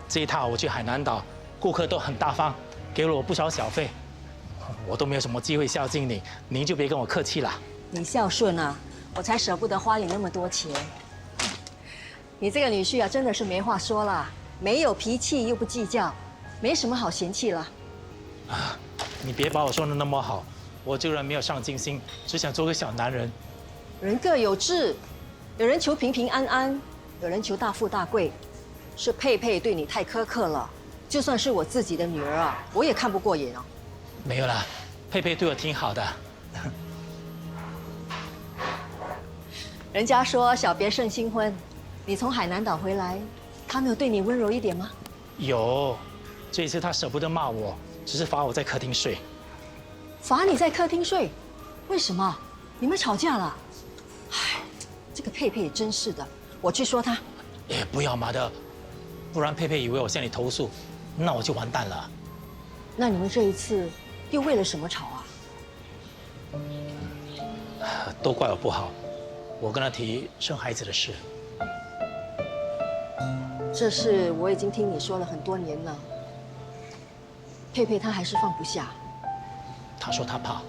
这一趟我去海南岛，顾客都很大方，给了我不少小费，我都没有什么机会孝敬你，您就别跟我客气了。你孝顺啊，我才舍不得花你那么多钱。你这个女婿啊，真的是没话说了，没有脾气又不计较，没什么好嫌弃了。啊，你别把我说的那么好，我这个人没有上进心，只想做个小男人。人各有志，有人求平平安安，有人求大富大贵。是佩佩对你太苛刻了，就算是我自己的女儿啊，我也看不过眼啊。没有啦，佩佩对我挺好的。人家说小别胜新婚，你从海南岛回来，他没有对你温柔一点吗？有，这一次他舍不得骂我，只是罚我在客厅睡。罚你在客厅睡？为什么？你们吵架了？唉，这个佩佩也真是的，我去说他。也不要嘛的，不然佩佩以为我向你投诉，那我就完蛋了。那你们这一次又为了什么吵啊？都怪我不好，我跟他提生孩子的事。这事我已经听你说了很多年了，佩佩她还是放不下。他说他怕。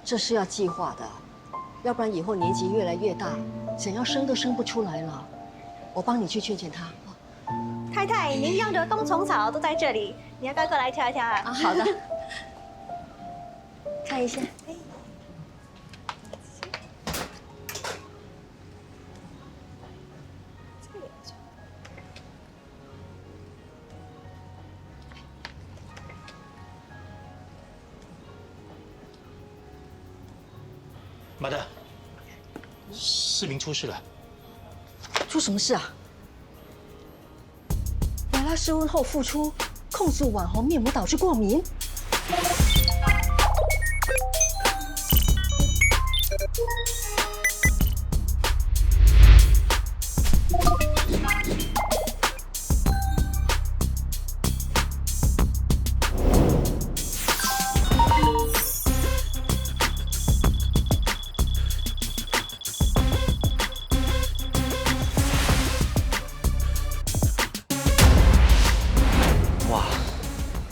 这是要计划的，要不然以后年纪越来越大，想要生都生不出来了。我帮你去劝劝他。太太，您要的冬虫草都在这里，你要不要过来挑一挑啊？啊，好的。看一下。妈的，市民出事了。出什么事啊？莱拉失婚后复出，控诉网红面膜导致过敏。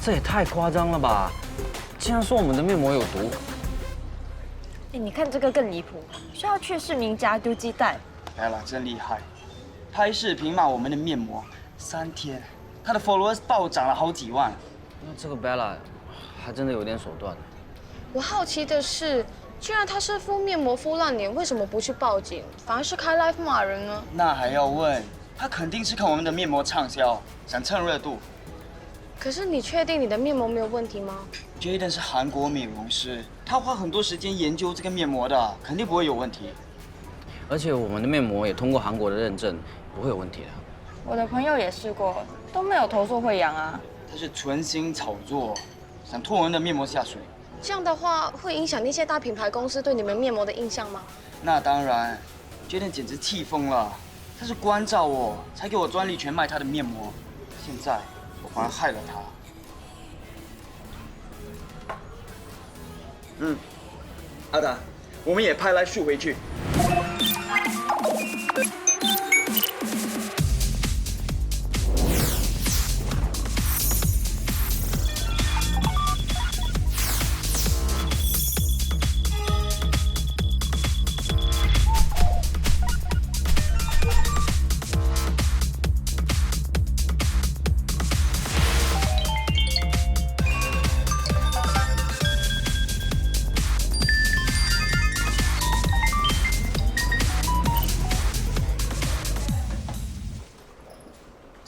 这也太夸张了吧！竟然说我们的面膜有毒。哎，你看这个更离谱，说要去市民家丢鸡蛋。来了，真厉害！拍视频骂我们的面膜，3天，他的 followers 暴涨了好几万。那这个 Bella 还真的有点手段。我好奇的是，既然他是敷面膜敷烂脸，为什么不去报警，反而是开 live 骂人呢？那还要问？他肯定是看我们的面膜畅销，想蹭热度。可是你确定你的面膜没有问题吗 ？Jaden 是韩国美容师，他花很多时间研究这个面膜的，肯定不会有问题。而且我们的面膜也通过韩国的认证，不会有问题的。我的朋友也试过，都没有投诉溃疡啊。他是存心炒作，想拖我们的面膜下水。这样的话会影响那些大品牌公司对你们面膜的印象吗？那当然 ，Jaden 简直气疯了。他是关照我，才给我专利权卖他的面膜，现在我反而害了他。阿达，我们也派来树回去。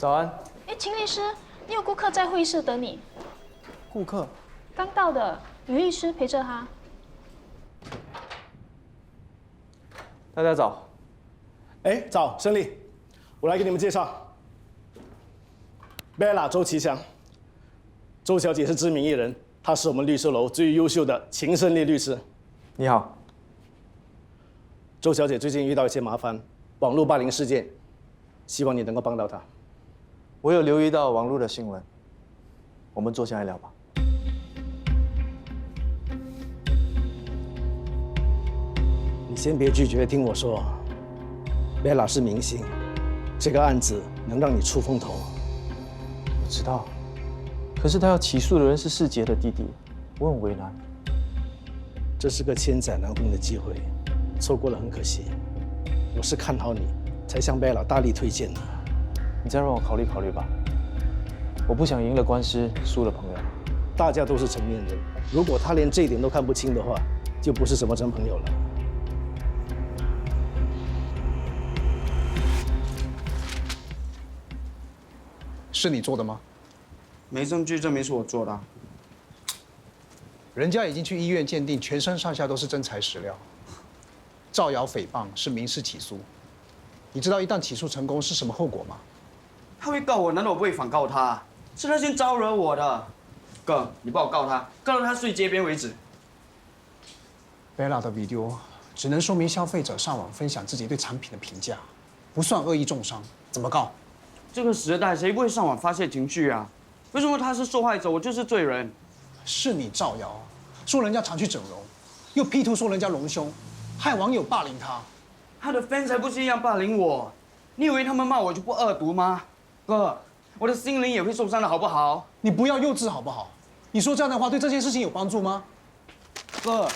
早安，哎，秦律师，你有顾客在会议室等你。顾客刚到的，女律师陪着他。大家早。哎，早，胜利，我来给你们介绍，Bella 周其祥。周小姐是知名艺人，她是我们律师楼最优秀的秦胜利律师。你好。周小姐最近遇到一些麻烦，网络霸凌事件，希望你能够帮到她。我有留意到网络的新闻，我们坐下来聊吧。你先别拒绝，听我说，Bella 是明星，这个案子能让你出风头。我知道，可是他要起诉的人是世杰的弟弟，我很为难。这是个千载难逢的机会，错过了很可惜。我是看好你，才向Bella大力推荐的。你再让我考虑考虑吧。我不想赢了官司，输了朋友。大家都是成年人，如果他连这一点都看不清的话，就不是什么真朋友了。是你做的吗？没证据证明是我做的啊。人家已经去医院鉴定，全身上下都是真材实料。造谣诽谤是民事起诉，你知道一旦起诉成功是什么后果吗？他会告我，难道我不会反告他？是他先招惹我的。哥，你帮我告他，告到他睡街边为止。Bella 的 video 只能说明消费者上网分享自己对产品的评价，不算恶意重伤，怎么告？这个时代谁不会上网发泄情绪啊？为什么他是受害者，我就是罪人？是你造谣，说人家常去整容，又 P 图说人家隆胸，害网友霸凌他。他的 fans 才不是一样霸凌我，你以为他们骂我就不恶毒吗？哥，我的心灵也会受伤的好不好？你不要幼稚好不好？你说这样的话对这件事情有帮助吗？哥，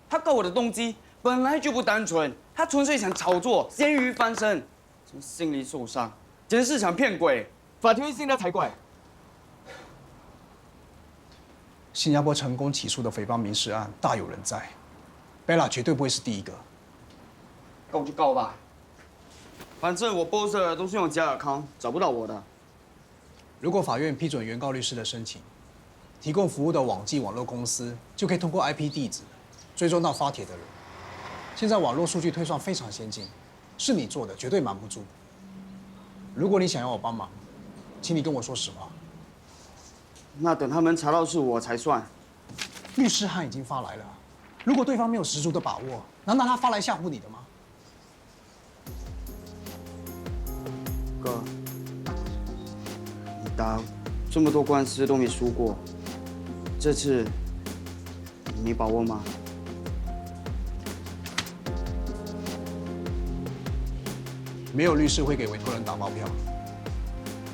他告我的动机本来就不单纯，他纯粹想炒作，咸鱼翻身，从心里受伤，简直是想骗鬼，法庭会信他才怪。新加坡成功起诉的诽谤民事案大有人在 ，Bella 绝对不会是第一个。告就告吧，反正我 post 的都是用假account，找不到我的。如果法院批准原告律师的申请，提供服务的网际网络公司就可以通过 IP 地址追踪到发帖的人。现在网络数据推算非常先进，是你做的，绝对瞒不住。如果你想要我帮忙，请你跟我说实话。那等他们查到是我才算。律师函已经发来了，如果对方没有十足的把握，难道他发来吓唬你的吗？哥，你打这么多官司都没输过，这次你没把握吗？没有律师会给委托人打包票，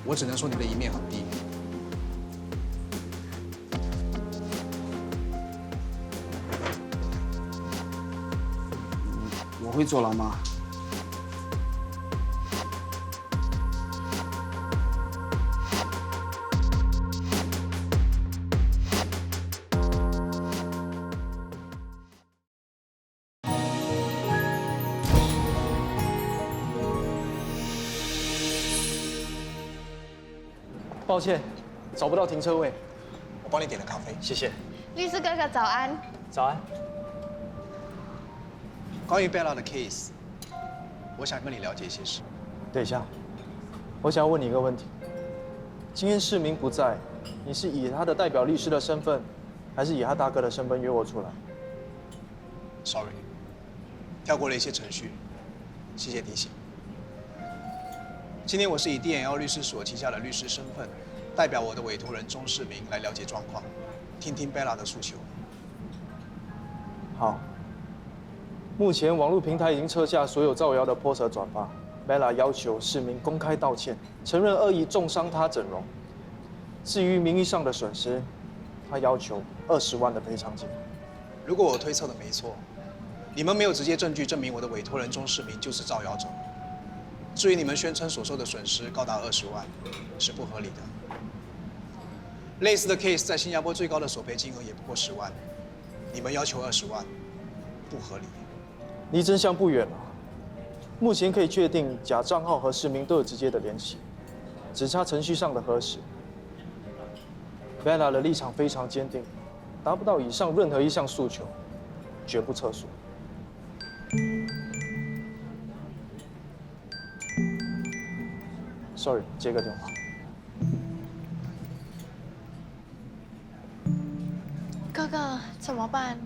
我只能说你的一面很低。我会坐牢吗？抱歉，找不到停车位。我帮你点了咖啡，谢谢。律师哥哥早安。早安。关于 Bella 的 case， 我想跟你了解一些事。等一下，我想要问你一个问题：今天世明不在，你是以他的代表律师的身份，还是以他大哥的身份约我出来 Sorry， 跳过了一些程序，谢谢提醒。今天我是以 DNL 律师所旗下的律师身份，代表我的委托人钟世明来了解状况，听听 Bella 的诉求。好。目前网络平台已经撤下所有造谣的 post 和转发 ，Bella 要求世明公开道歉，承认恶意重伤他整容。至于名誉上的损失，他要求20万的赔偿金。如果我推测的没错，你们没有直接证据证明我的委托人钟世明就是造谣者。至于你们宣称所受的损失高达20万，是不合理的。类似的 case 在新加坡最高的索赔金额也不过10万，你们要求20万，不合理。离真相不远了。目前可以确定，假账号和世明都有直接的联系，只差程序上的核实。Bella 的立场非常坚定，达不到以上任何一项诉求，绝不撤诉。Sorry， 接个电话。哥哥，怎么办？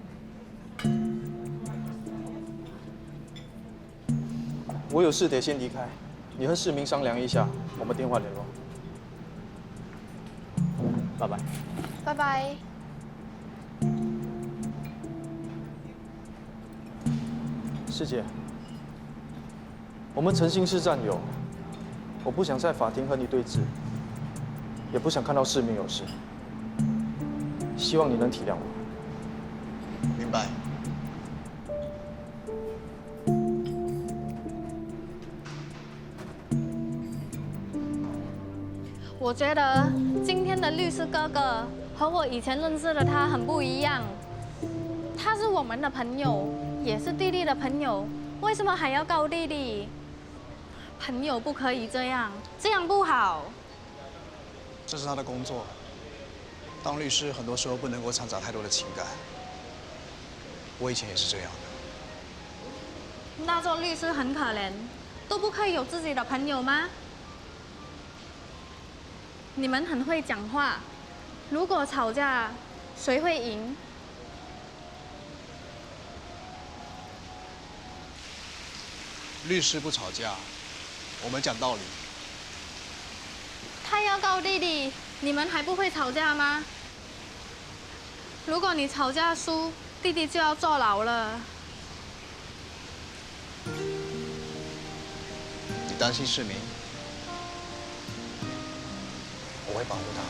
我有事得先离开，你和世明商量一下，我们电话联络。拜拜。拜拜。师姐，我们曾经是战友，我不想在法庭和你对峙，也不想看到市民有事。希望你能体谅我。明白。我觉得今天的律师哥哥和我以前认识的他很不一样。他是我们的朋友，也是弟弟的朋友，为什么还要告弟弟？朋友不可以这样，这样不好。这是他的工作。当律师，很多时候不能够掺杂太多的情感。我以前也是这样的。那做律师很可怜，都不可以有自己的朋友吗？你们很会讲话，如果吵架，谁会赢？律师不吵架，我们讲道理。他要告弟弟，你们还不会吵架吗？如果你吵架输，弟弟就要坐牢了。你担心市民，我会保护他。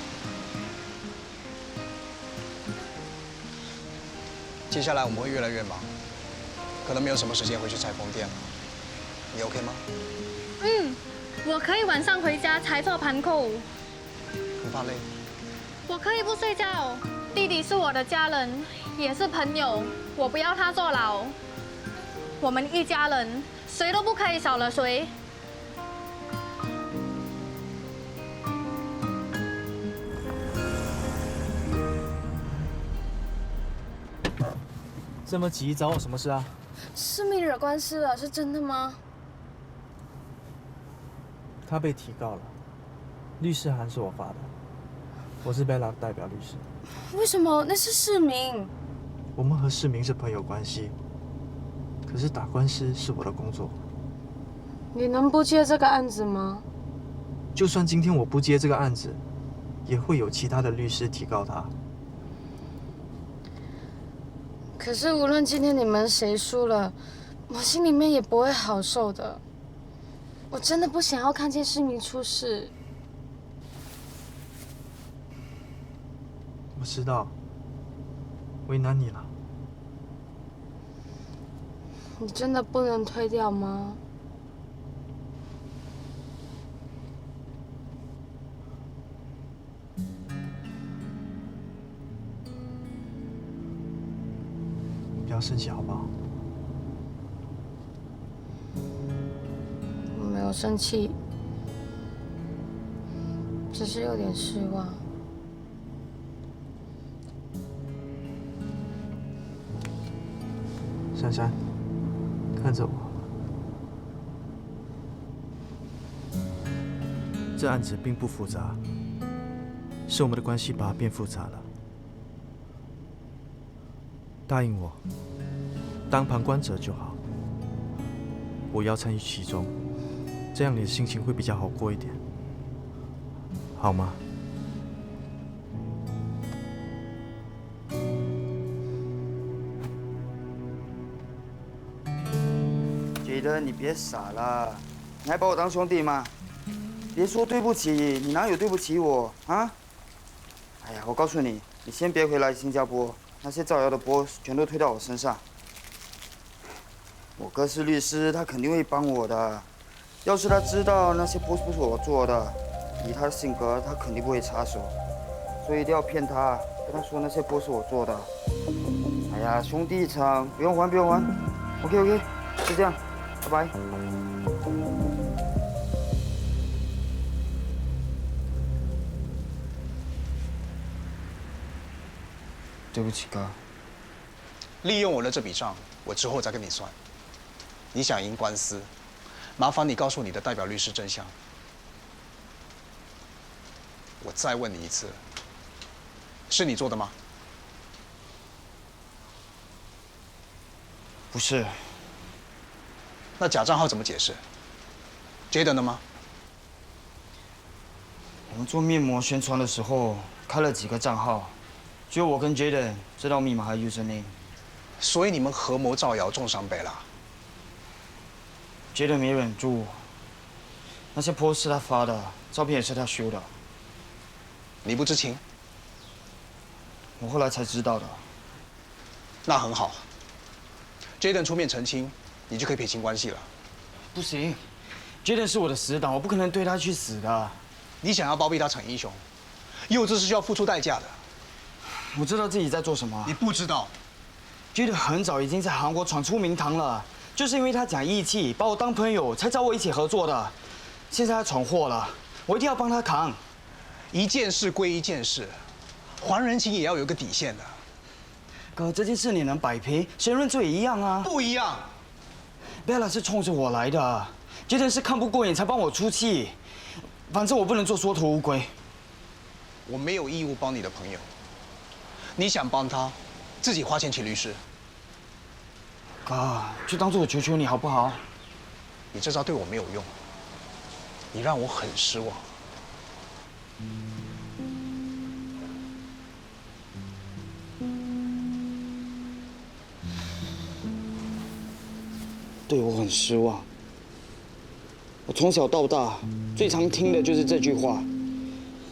接下来我们会越来越忙，可能没有什么时间回去裁缝店了。你 OK 吗？嗯，我可以晚上回家裁做盘扣。很怕累。我可以不睡觉。弟弟是我的家人，也是朋友，我不要他坐牢。我们一家人，谁都不可以少了谁。这么急，找我什么事啊？市民惹官司了，是真的吗？他被提告了，律师函是我发的，我是 Bella 的代表律师。为什么？那是市民。我们和市民是朋友关系，可是打官司是我的工作。你能不接这个案子吗？就算今天我不接这个案子，也会有其他的律师提告他。可是无论今天你们谁输了，我心里面也不会好受的。我真的不想要看见市民出事。我知道，为难你了。你真的不能退掉吗？你不要生气好不好？我没有生气，只是有点失望。珊珊，看着我。这案子并不复杂，是我们的关系把它变复杂了。答应我，当旁观者就好。我要参与其中，这样你的心情会比较好过一点，好吗？觉得你别傻了，你还把我当兄弟吗？别说对不起，你哪有对不起我啊？哎呀，我告诉你，你先别回来新加坡，那些造谣的波全都推到我身上。我哥是律师，他肯定会帮我的。要是他知道那些波不是我做的，以他的性格，他肯定不会插手。所以一定要骗他，跟他说那些波是我做的。哎呀，兄弟一场，不用还，不用还。OK， 就这样，拜拜。对不起，哥。利用我的这笔账，我之后再跟你算。你想赢官司，麻烦你告诉你的代表律师真相。我再问你一次，是你做的吗？不是。那假账号怎么解释 ？Jaden 的吗？我们做面膜宣传的时候开了几个账号，只有我跟 Jaden 知道密码和 username。所以你们合谋造谣，重伤Bella。Jaden 没忍住，那些 post 是他发的，照片也是他修的。你不知情？我后来才知道的。那很好。Jaden 出面澄清，你就可以撇清关系了。不行，Jaden 是我的死党，我不可能对他去死的。你想要包庇他逞英雄，幼稚是需要付出代价的。我知道自己在做什么。你不知道。Jaden 很早已经在韩国闯出名堂了，就是因为他讲义气，把我当朋友，才找我一起合作的。现在他闯祸了，我一定要帮他扛。一件事归一件事，还人情也要有个底线的。哥，这件事你能摆平，谁认罪也一样啊。不一样。Bella 是冲着我来的，Jaden 是看不过眼才帮我出气。反正我不能做缩头乌龟。我没有义务帮你的朋友。你想帮他，自己花钱请律师。哥，就当做我求求你好不好？你这招对我没有用，你让我很失望。对我很失望。我从小到大最常听的就是这句话，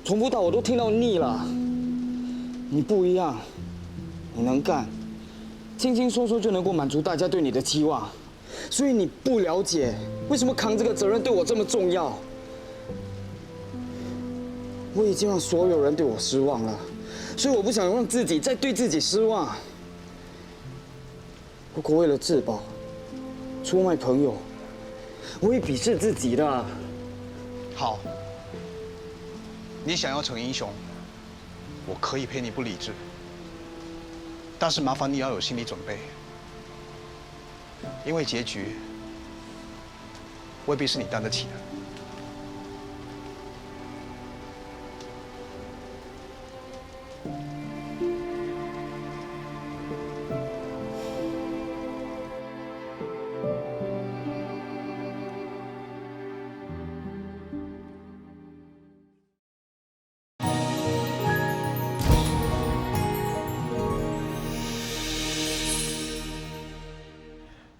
重复到我都听到腻了。你不一样，你能干，轻轻松松就能够满足大家对你的期望，所以你不了解为什么扛这个责任对我这么重要。我已经让所有人对我失望了，所以我不想让自己再对自己失望。如果为了自保出卖朋友，我会鄙视自己的。好，你想要逞英雄，我可以陪你不理智，但是麻烦你要有心理准备，因为结局未必是你担得起的。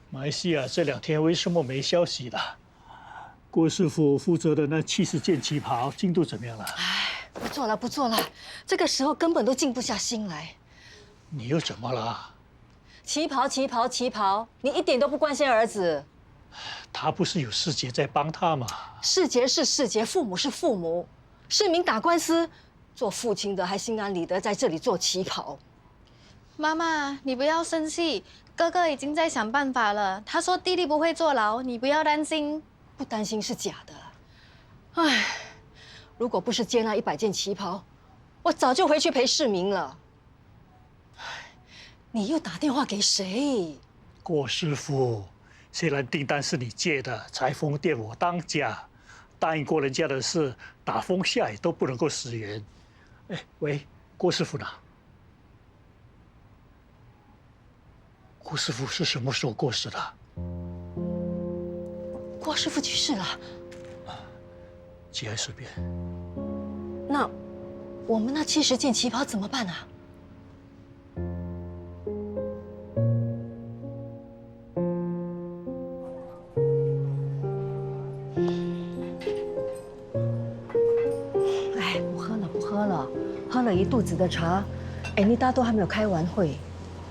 马来西亚这2天为什么没消息了？郭师傅负责的那70件旗袍进度怎么样了？哎，不做了，不做了，这个时候根本都静不下心来。你又怎么了？旗袍，旗袍，旗袍，你一点都不关心儿子。他不是有师姐在帮他吗？世杰是世杰，父母是父母，市民打官司，做父亲的还心安理得在这里做旗袍。妈妈，你不要生气，哥哥已经在想办法了。他说弟弟不会坐牢，你不要担心。不担心是假的。唉，如果不是接那100件旗袍，我早就回去陪世民了。你又打电话给谁？郭师傅，虽然订单是你接的，裁缝店我当家，答应过人家的事，打风下雨都不能够食言。哎，喂，郭师傅呢？郭师傅是什么时候过世的？郭师傅去世了。节哀顺变。那我们那70件旗袍怎么办啊？哎，不喝了，不喝了，喝了一肚子的茶。哎，妮达都还没有开完会，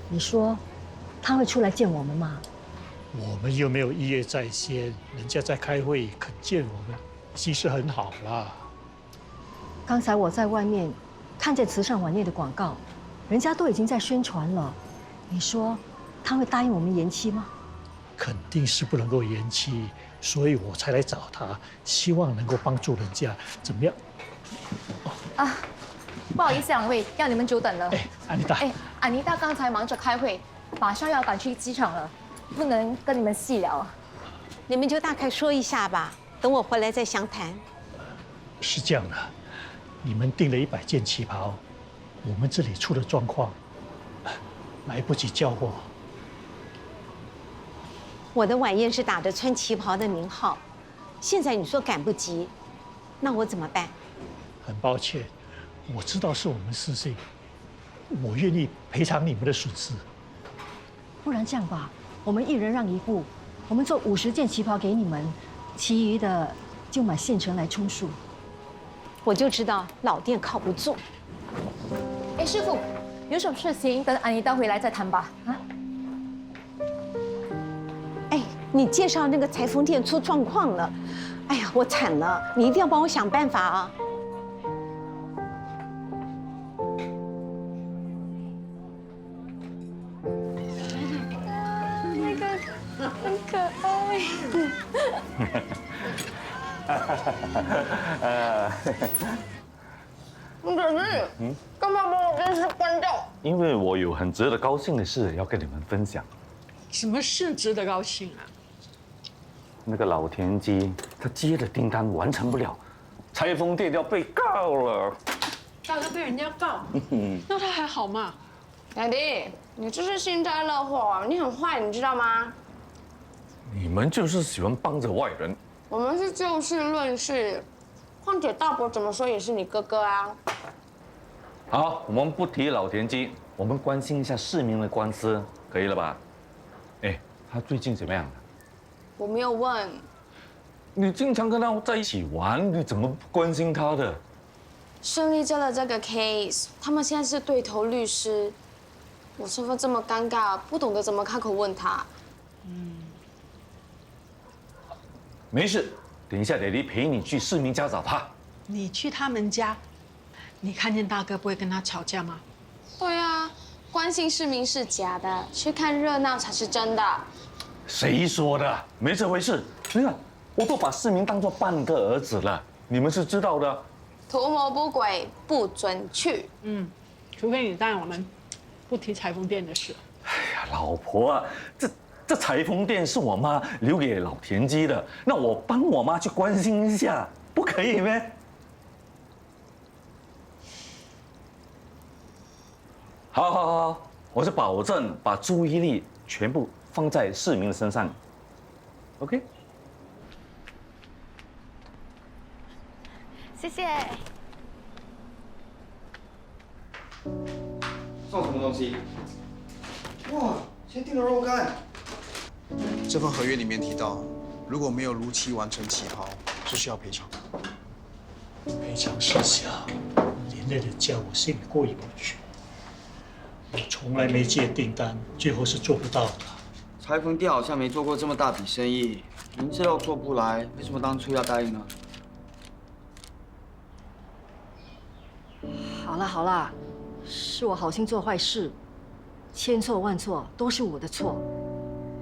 你说他会出来见我们吗？我们又没有一夜在先，人家在开会，肯见我们，已经是很好了。刚才我在外面看见慈善晚宴的广告，人家都已经在宣传了。你说他会答应我们延期吗？肯定是不能够延期，所以我才来找他，希望能够帮助人家，怎么样？啊，不好意思，2位，让你们久等了。哎，安妮达。哎，安妮达刚才忙着开会，马上要赶去机场了，不能跟你们细聊。你们就大概说一下吧，等我回来再详谈。是这样的，你们订了100件旗袍，我们这里出了状况，来不及交货。我的晚宴是打着穿旗袍的名号，现在你说赶不及，那我怎么办？很抱歉，我知道是我们失信，我愿意赔偿你们的损失。不然这样吧，我们一人让一步，我们做50件旗袍给你们，其余的就买现成来充数。我就知道老店靠不住。哎，师傅，有什么事情等安妮带回来再谈吧。啊？哎，你介绍那个裁缝店出状况了，哎呀，我惨了，你一定要帮我想办法啊！那个很可爱。可是，干嘛把我电视关掉？因为我有很值得高兴的事要跟你们分享。什么事值得高兴啊？那个老田鸡，他接的订单完成不了，裁缝店要被告了。大哥被人家告，那他还好吗？弟弟，你这是幸灾乐祸，你很坏，你知道吗？你们就是喜欢帮着外人。我们是就事论事，况且大伯怎么说也是你哥哥啊。好，我们不提老田鸡，我们关心一下市民的官司，可以了吧？哎，他最近怎么样了？我没有问。你经常跟他在一起玩，你怎么不关心他的？顺利接了这个 case， 他们现在是对头律师，我身份这么尴尬，不懂得怎么开口问他。没事，等一下爹地陪你去市民家找他。你去他们家，你看见大哥不会跟他吵架吗？对啊，关心市民是假的，去看热闹才是真的。谁说的？没这回事。你看，我都把市民当作半个儿子了，你们是知道的。图谋不轨，不准去。除非你答应我们，不提裁缝店的事。哎呀，老婆啊，这裁缝店是我妈留给老田鸡的，那我帮我妈去关心一下，不可以吗？好，我是保证把注意力全部放在市民的身上。OK。谢谢。送什么东西？哇，先订了肉干。这份合约里面提到，如果没有如期完成起好，是需要赔偿。赔偿事项连累的价我心里过意不去。我从来没接订单，最后是做不到的。裁缝店好像没做过这么大笔生意，明知道做不来，为什么当初要答应呢？好啦，是我好心做坏事，千错万错都是我的错。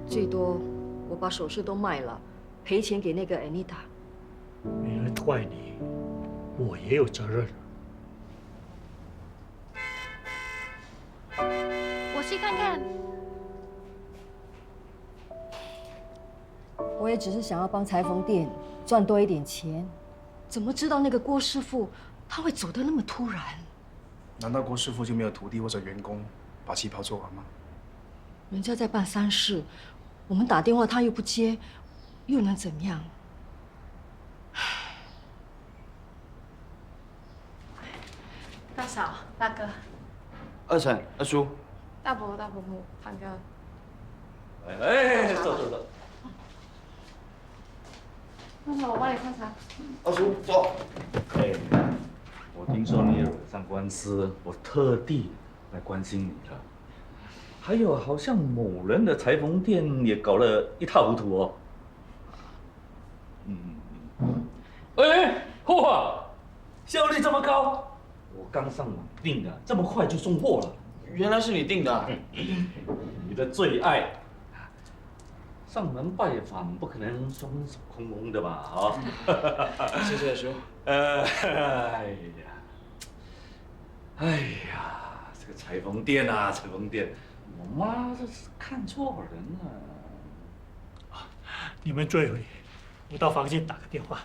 最多我把首饰都卖了，赔钱给那个 Anita。没人怪你，我也有责任。我去看看。我也只是想要帮裁缝店赚多一点钱，怎么知道那个郭师傅他会走得那么突然？难道郭师傅就没有徒弟或者员工把旗袍做完吗？人家在办丧事，我们打电话他又不接，又能怎么样？大嫂、大哥、二婶、二叔，大伯、大婆婆、堂哥。哎，走。那好，我帮你看茶。二叔坐。哎，我听说你惹上官司，我特地来关心你了。还有，好像某人的裁缝店也搞了一塌糊涂哦。嚯，效率这么高！我刚上网订的，这么快就送货了。原来是你订的。你的最爱。上门拜访不可能双手空空的吧？啊！谢谢叔。哎呀，这个裁缝店啊，裁缝店，我妈这是看错人了。你们坐一会，我到房间打个电话。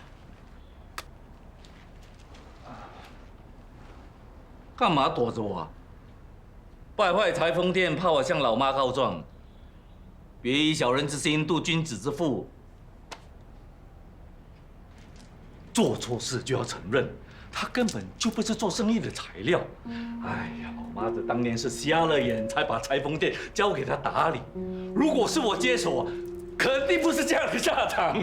干嘛躲着我？败坏裁缝店，怕我向老妈告状。别以小人之心度君子之腹。做错事就要承认，他根本就不是做生意的材料。哎呀，老妈子当年是瞎了眼，才把裁缝店交给他打理。如果是我接手，肯定不是这样的下场。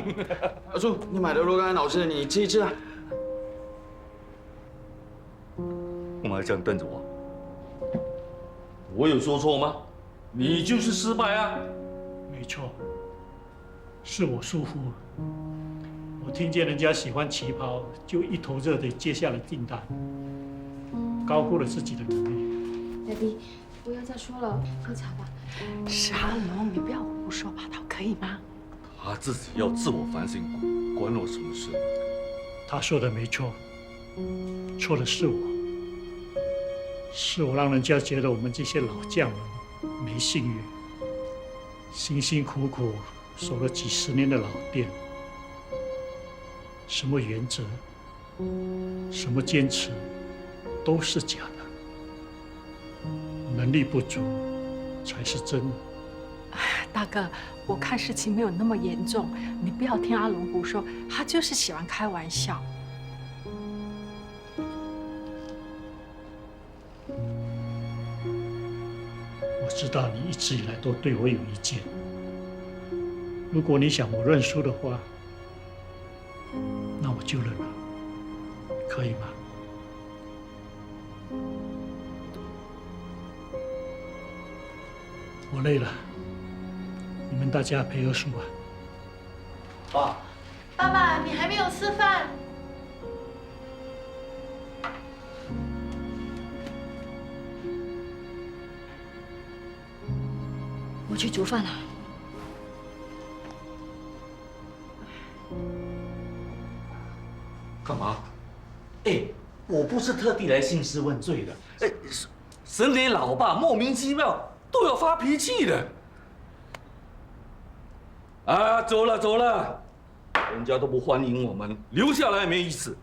阿叔，你买的肉干好吃，你吃一吃啊。干嘛这样瞪着我？我有说错吗？你就是失败啊！没错，是我疏忽了。我听见人家喜欢旗袍，就一头热的接下了订单，高估了自己的能力。Daddy，不要再说了，喝茶吧。是阿龙，你不要胡说八道，可以吗？他自己要自我反省，关我什么事？他说的没错，错的是我，是我让人家觉得我们这些老匠人没信誉，辛辛苦苦守了几十年的老店，什么原则，什么坚持，都是假的，能力不足才是真的。大哥，我看事情没有那么严重，你不要听阿龙胡说，他就是喜欢开玩笑。我知道你一直以来都对我有意见，如果你想我认输的话，那我就认了，可以吗？我累了，你们大家陪喝输吧。爸，爸爸，你还没有吃饭。我去煮饭了。干嘛？哎，我不是特地来兴师问罪的。哎，神你老爸莫名其妙都要发脾气的。啊，走了走了，人家都不欢迎我们，留下来没意思。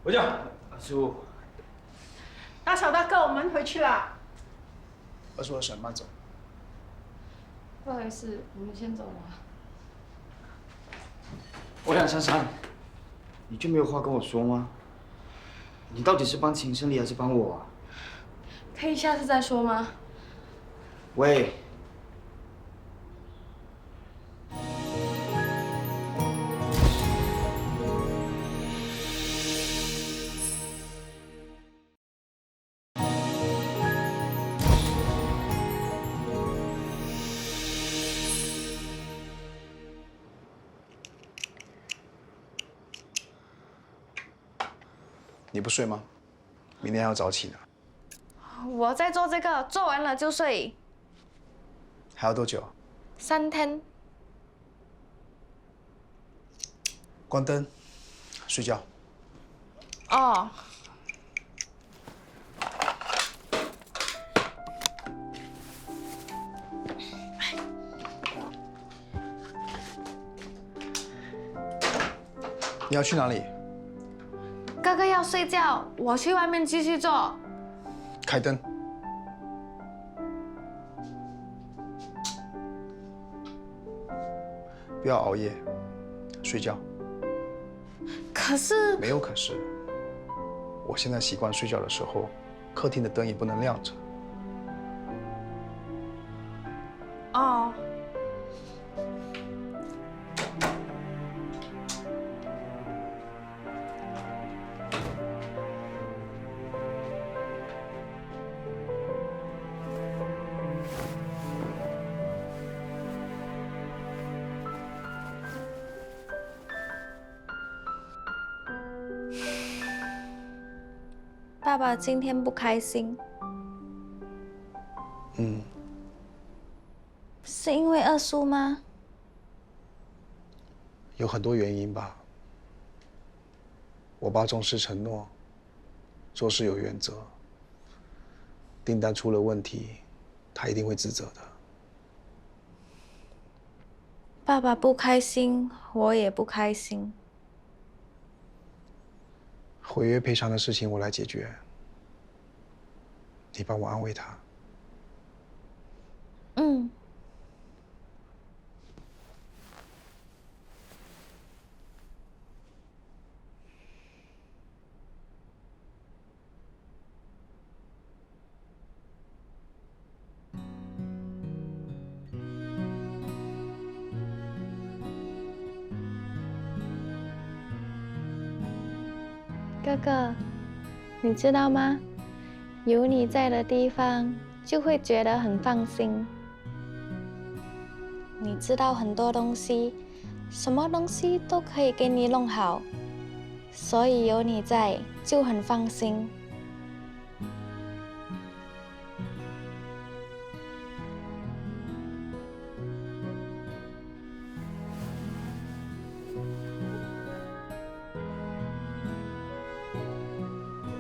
回家。阿叔，大嫂大哥，我们回去了。二叔二婶慢走。不好意思，我们先走了。欧阳珊珊，你就没有话跟我说吗？你到底是帮秦胜利还是帮我啊？可以下次再说吗？喂。你不睡吗？明天还要早起呢。我在做这个，做完了就睡。还要多久3天。关灯，睡觉。哦。你要去哪里？哥哥要睡觉，我去外面继续做。开灯。不要熬夜，睡觉。可是没有可是，我现在习惯睡觉的时候，客厅的灯也不能亮着。哦。爸爸今天不开心，是因为二叔吗？有很多原因吧。我爸重视承诺，做事有原则。订单出了问题，他一定会自责的。爸爸不开心，我也不开心。毁约赔偿的事情我来解决，你帮我安慰他。嗯。哥哥，你知道吗？有你在的地方，就会觉得很放心。你知道很多东西，什么东西都可以给你弄好，所以有你在就很放心。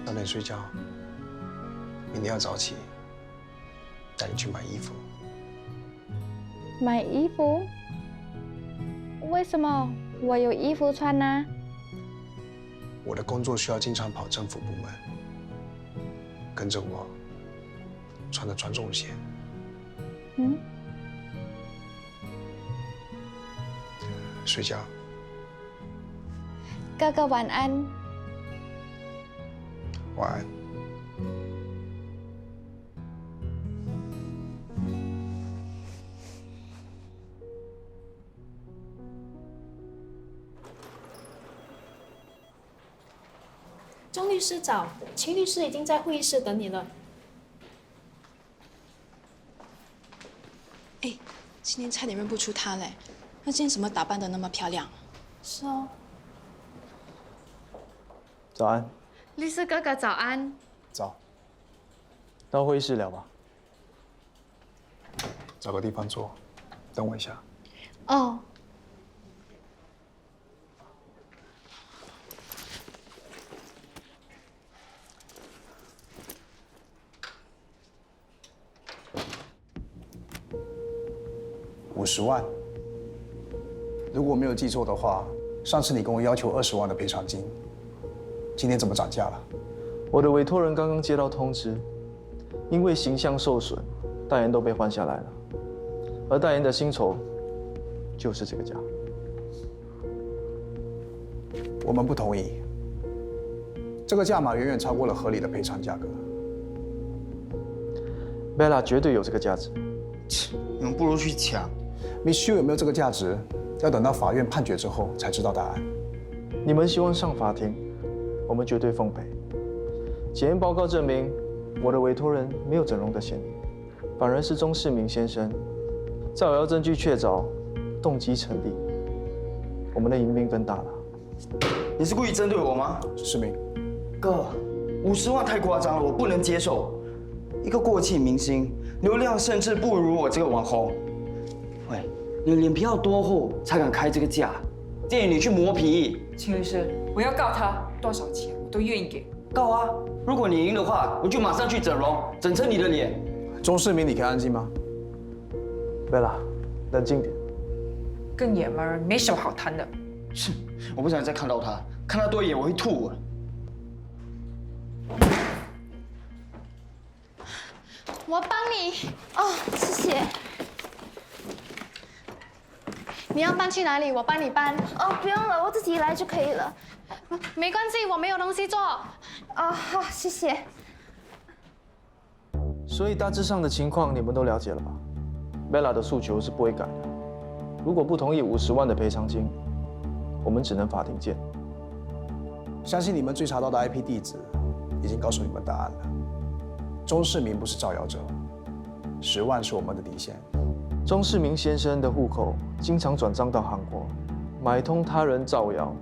早点睡觉，明天要早起，带你去买衣服。买衣服？为什么？我有衣服穿呢。我的工作需要经常跑政府部门，跟着我，穿得庄重些。嗯。睡觉。哥哥晚安。晚安。钟律师早，秦律师已经在会议室等你了。哎，今天差点认不出她嘞，她今天怎么打扮得那么漂亮？是哦。早安。律师哥哥早安。早。到会议室聊吧。找个地方坐，等我一下。哦。50万。如果我没有记错的话，上次你跟我要求20万的赔偿金，今天怎么涨价了？我的委托人刚刚接到通知，因为形象受损，代言都被换下来了，而代言的薪酬就是这个价。我们不同意，这个价码远远超过了合理的赔偿价格。Bella 绝对有这个价值。你们不如去抢。Miss Xu 有没有这个价值，要等到法院判决之后才知道答案。你们希望上法庭，我们绝对奉陪。检验报告证明，我的委托人没有整容的嫌疑，反而是钟世明先生。造谣证据确凿，动机成立，我们的赢面更大了。你是故意针对我吗？世明，哥，50万太夸张了，我不能接受。一个过气明星，流量甚至不如我这个网红。喂，你脸皮要多厚才敢开这个价？建议你去磨皮。秦律师，我要告他，多少钱我都愿意给。告啊！如果你赢的话，我就马上去整容，整成你的脸。钟世明，你可以安静吗？Bella，冷静点。跟爷们儿没什么好谈的。是，我不想再看到他，看他多一眼我会吐。我帮你哦，谢谢。你要搬去哪里？我帮你搬。哦，不用了，我自己来就可以了。没关系，我没有东西做。哦，好，谢谢。所以大致上的情况你们都了解了吧 ？Bella 的诉求是不会改的。如果不同意50万的赔偿金，我们只能法庭见。相信你们追查到的 IP 地址已经告诉你们答案了。钟世明不是造谣者，10万是我们的底线。钟世明先生的户口经常转账到韩国，买通他人造谣，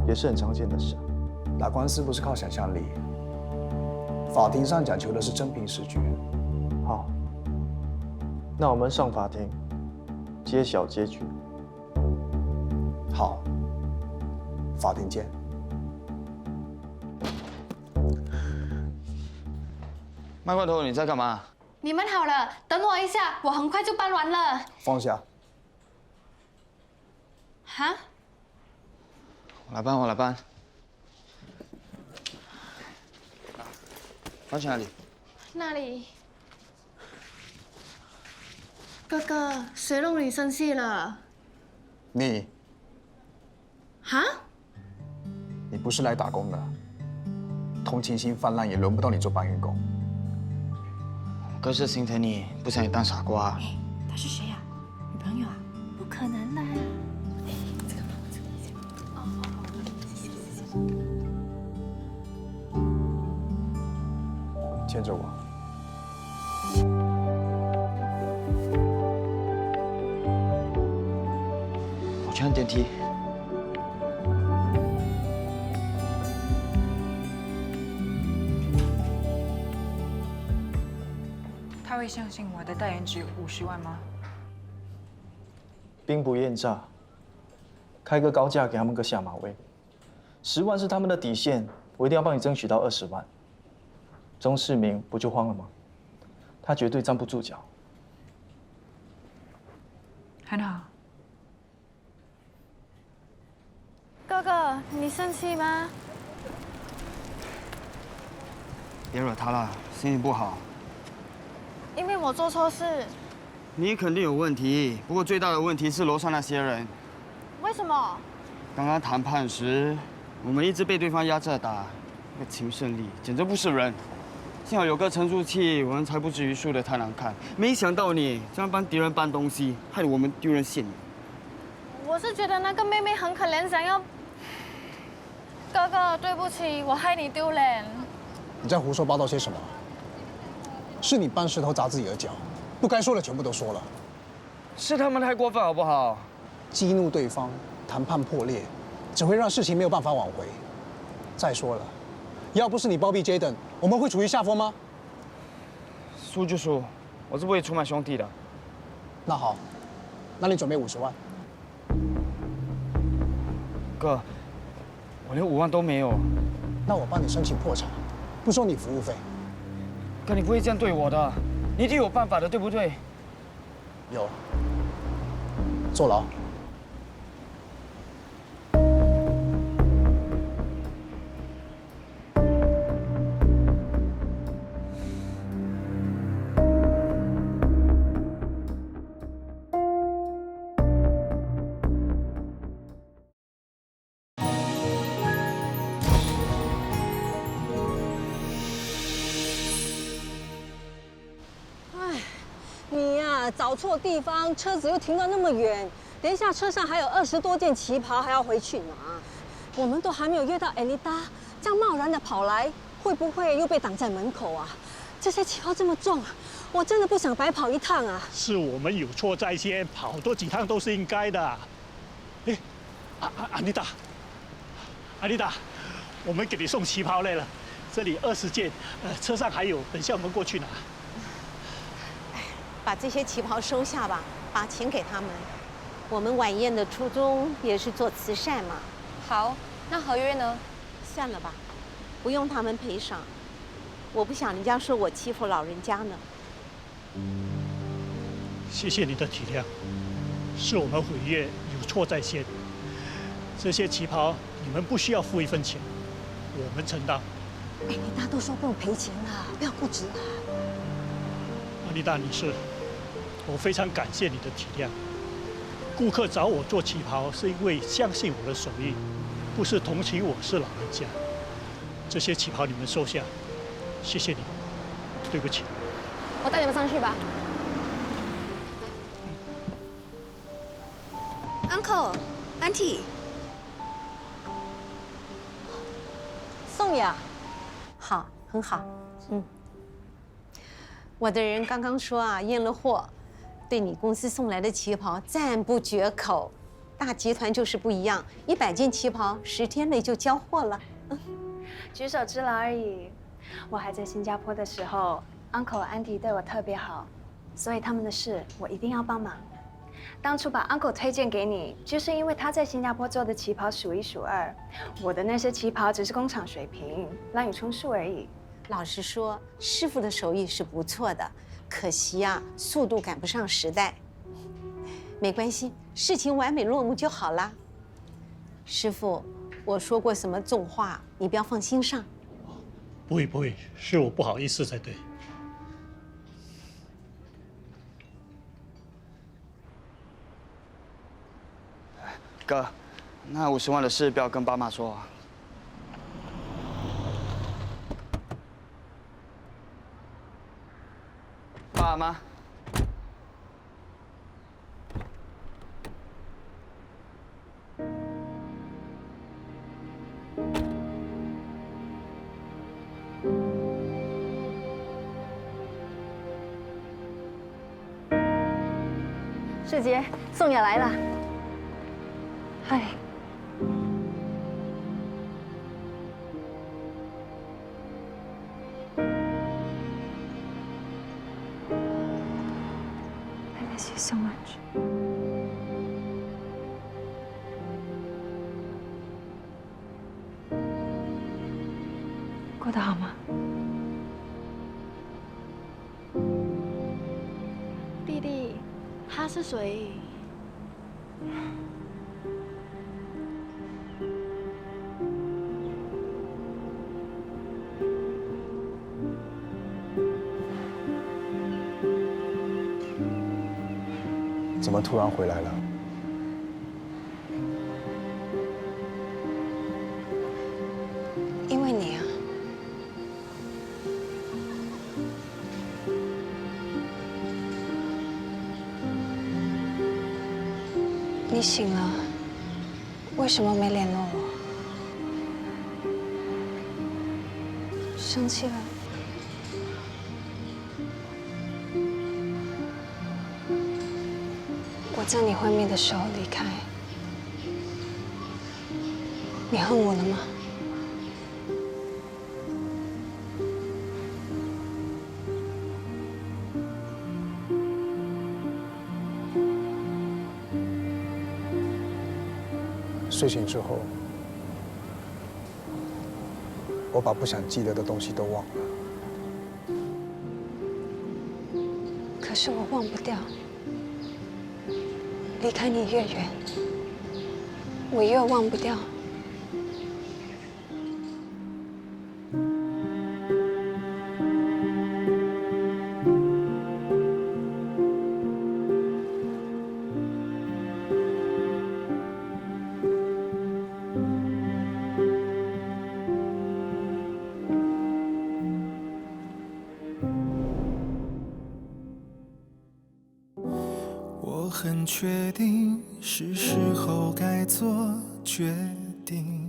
也是很常见的事。打官司不是靠想象力，法庭上讲求的是真凭实据。好，那我们上法庭，揭晓结局。好，法庭见。麦罐头，你在干嘛？你们好了，等我一下，我很快就搬完了。放下。哈？我来搬，我来搬。搬去哪里？那里。哥哥，谁弄你生气了？你。哈？你不是来打工的，同情心泛滥也轮不到你做搬运工。哥是心疼你，不想你当傻瓜。哎，他是谁呀？女朋友啊？不可能的。哎，这个吧，这个。哦，谢谢。牵着我。我去按电梯。他会相信我的代言只有50万吗？兵不厌诈，开个高价给他们个下马威。10万是他们的底线，我一定要帮你争取到20万。钟世明不就慌了吗？他绝对站不住脚。很好。哥哥，你生气吗？别惹他了，心情不好。因为我做错事。你肯定有问题，不过最大的问题是楼上那些人。为什么？刚刚谈判时，我们一直被对方压着打，那个秦胜利简直不是人。幸好有个沉住气，我们才不至于输得太难看。没想到你这样帮敌人搬东西，害得我们丢人现眼。我是觉得那个妹妹很可怜，想要。哥哥，对不起，我害你丢脸。你在胡说八道些什么？是你搬石头砸自己的脚，不该说的全部都说了。是他们太过分，好不好？激怒对方，谈判破裂，只会让事情没有办法挽回。再说了，要不是你包庇 Jaden， 我们会处于下风吗？输就输，我是不会出卖兄弟的。那好，那你准备50万。哥，我连5万都没有。那我帮你申请破产，不收你服务费。哥，你不会这样对我的，你一定有办法的，对不对？有。坐牢。找错地方，车子又停到那么远，等一下车上还有20多件旗袍还要回去拿，我们都还没有约到艾丽达，这样贸然的跑来，会不会又被挡在门口啊？这些旗袍这么重，我真的不想白跑一趟啊！是我们有错在先，跑多几趟都是应该的。哎，安妮达，我们给你送旗袍来了，这里20件，车上还有，等下我们过去拿。把这些旗袍收下吧，把钱给他们。我们晚宴的初衷也是做慈善嘛。好，那合约呢？算了吧，不用他们赔偿。我不想人家说我欺负老人家呢。谢谢你的体谅，是我们毁约有错在先。这些旗袍你们不需要付1分钱，我们承担。哎，你大都说不用赔钱了，不要固执啦。安妮达女士，我非常感谢你的体谅。顾客找我做旗袍，是因为相信我的手艺，不是同情我是老人家。这些旗袍你们收下，谢谢你，对不起。我带你们上去吧。Uncle, Auntie， 宋雅，好，很好，我的人刚刚说啊，验了货，对你公司送来的旗袍赞不绝口。大集团就是不一样，100件旗袍10天内就交货了。举手之劳而已。我还在新加坡的时候 ，Uncle Auntie 对我特别好，所以他们的事我一定要帮忙。当初把 Uncle 推荐给你，就是因为他在新加坡做的旗袍数1数2，我的那些旗袍只是工厂水平，滥竽充数而已。老实说，师傅的手艺是不错的，可惜啊，速度赶不上时代。没关系，事情完美落幕就好啦。师傅，我说过什么重话，你不要放心上。不会，是我不好意思才对。哥，那50万的事不要跟爸妈说啊。爸妈。世杰，宋雅来了。嗨。I miss you so much。过得好吗？弟弟，他是谁？怎么突然回来了？因为你啊。你醒了，为什么没联络我？生气了？我在你昏迷的时候离开，你恨我了吗？睡醒之后，我把不想记得的东西都忘了。可是我忘不掉，离开你越远，我越忘不掉。我很确定是时候该做决定，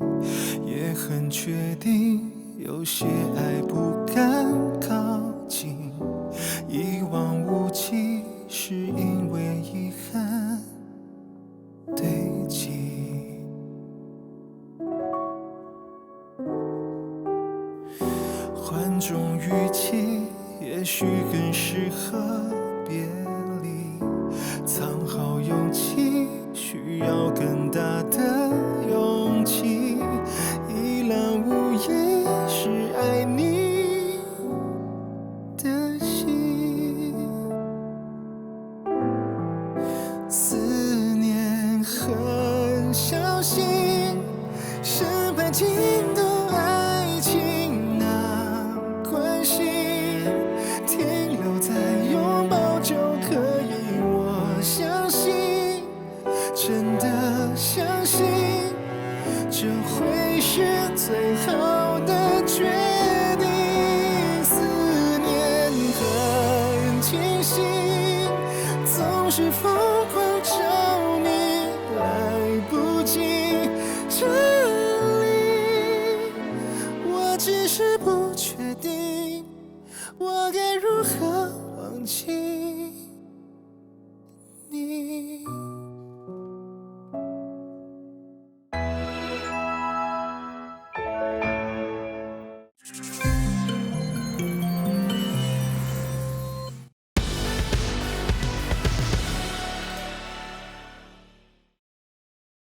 也很确定有些爱不敢靠近，一往无际是因为遗憾堆积。换种语气，也许更适合别离。藏好勇气，需要更大的勇气。一览无遗是爱你的心。思念很小心，身旁听懂爱情那关系，停留在拥抱就可以。相信，真的相信，这会是最好的决定。思念很清醒，总是疯狂着迷，来不及整理。我只是不确定，我该如何忘记你。